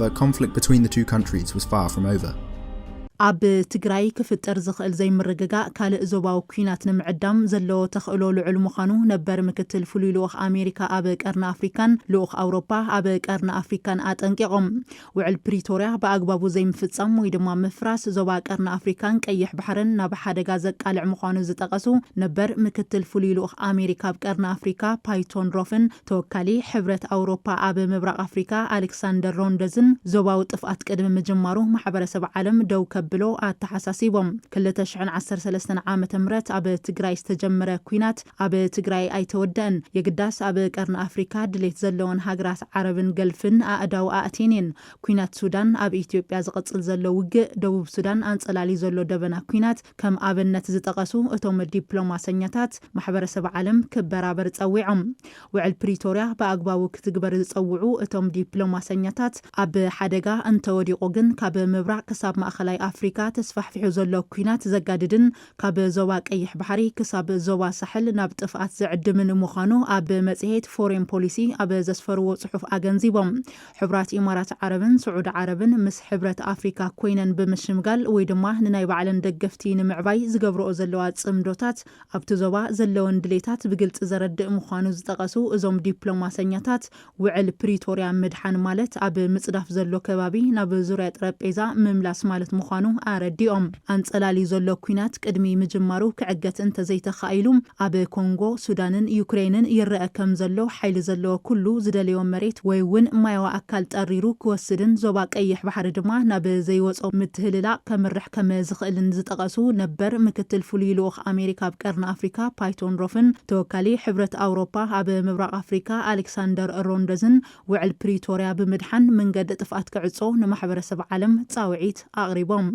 but conflict between the two countries was far from over. ኣብ ትግራይ ክፍጠር ዝኽእል ዘይምርግጋእ ካልእ ዞባዊ ኩናት ንምዕዳም ዘለዎ ተኽእሎ ልዑል ምዃኑ ነበር ምክትል ፍሉይ ልኡኽ ኣሜሪካ ኣብ ቀርኒ ኣፍሪካን ልኡኽ ኣውሮፓ ኣብ ቀርኒ ኣፍሪካን ኣጠንቂቖም ውዕል ፕሪቶርያ ብኣግባቡ ዘይምፍጻም ወይ ድማ ምፍራስ ዞባ ቀርኒ ኣፍሪካን ቀይሕ ባሕርን ናብ ሓደጋ ዘቃልዕ ምዃኑ ዝጠቐሱ ነበር ምክትል ፍሉይ ልኡኽ ኣሜሪካ ኣብ ቀርኒ ኣፍሪካ ፓይቶን ሮፍን ተወካሊ ሕብረት ኣውሮፓ ኣብ ምብራቕ ኣፍሪካ ኣሌክሳንደር ሮንደዝን ዞባዊ ጥፍኣት ቅድሚ ምጅማሩ ማሕበረሰብ ዓለም ደው ብሎ ኣተሓሳሲቦም 2013 ዓመተ ምህረት ኣብ ትግራይ ዝተጀመረ ኩናት ኣብ ትግራይ ኣይተወደአን የግዳስ ኣብ ቀርኒ ኣፍሪካ ድሌት ዘለዎን ሃገራት ዓረብን ገልፍን ኣእዳው ኣእቴንን ኩናት ሱዳን ኣብ ኢትዮጵያ ዝቕጽል ዘሎ ውግእ ደቡብ ሱዳን አንጸላሊ ዘሎ ደበና ኩናት ከም ኣብነት ዝጠቐሱ እቶም ዲፕሎማሰኛታት ማሕበረሰብ ዓለም ክበራበር ጸዊዖም ውዕል ፕሪቶርያ ብኣግባቡ ክትግበር ዝጸውዑ እቶም ዲፕሎማሰኛታት ኣብ ሓደጋ እንተወዲቑ ግን ካብ ምብራቕ ክሳብ ማእኸላይ ኣፍሪካ ተስፋሕፊሑ ዘሎ ኩናት ዘጋድድን ካብ ዞባ ቀይሕ ባሕሪ ክሳብ ዞባ ሳሕል ናብ ጥፍኣት ዝዕድምን ምዃኑ ኣብ መጽሔት ፎሬን ፖሊሲ ኣብ ዘስፈርዎ ጽሑፍ ኣገንዚቦም ሕብራት ኢማራት ዓረብን ስዑድ ዓረብን ምስ ሕብረት ኣፍሪካ ኮይነን ብምሽምጋል ወይ ድማ ንናይ ባዕለን ደገፍቲ ንምዕባይ ዝገብርኦ ዘለዋ ጽምዶታት ኣብቲ ዞባ ዘለወን ድሌታት ብግልጽ ዘረድእ ምዃኑ ዝጠቐሱ እዞም ዲፕሎማሰኛታት ውዕል ፕሪቶርያ ምድሓን ማለት ኣብ ምጽዳፍ ዘሎ ከባቢ ናብ ዙርያ ጠረጴዛ ምምላስ ማለት ምዃኑ ኣረዲኦም አንጸላሊ ዘሎ ኩናት ቅድሚ ምጅማሩ ክዕገት እንተዘይተኻኢሉ ኣብ ኮንጎ ሱዳንን ዩክሬንን ይረአ ከም ዘሎ ሓይሊ ዘለዎ ኩሉ ዝደልዮ መሬት ወይ እውን ማያዊ ኣካል ጠሪሩ ክወስድን ዞባ ቀይሕ ባሕሪ ድማ ናብ ዘይወጾ ምትህልላቕ ከምርሕ ከም ዝኽእልን ዝጠቐሱ ነበር ምክትል ፍሉይ ልኡኽ ኣሜሪካ ኣብ ቀርኒ ኣፍሪካ ፓይቶን ሮፍን ተወካሊ ሕብረት ኣውሮፓ ኣብ ምብራቕ ኣፍሪካ ኣሌክሳንደር ሮንደዝን ውዕል ፕሪቶርያ ብምድሓን መንገዲ ጥፍኣት ክዕጾ ንማሕበረሰብ ዓለም ጻውዒት ኣቕሪቦም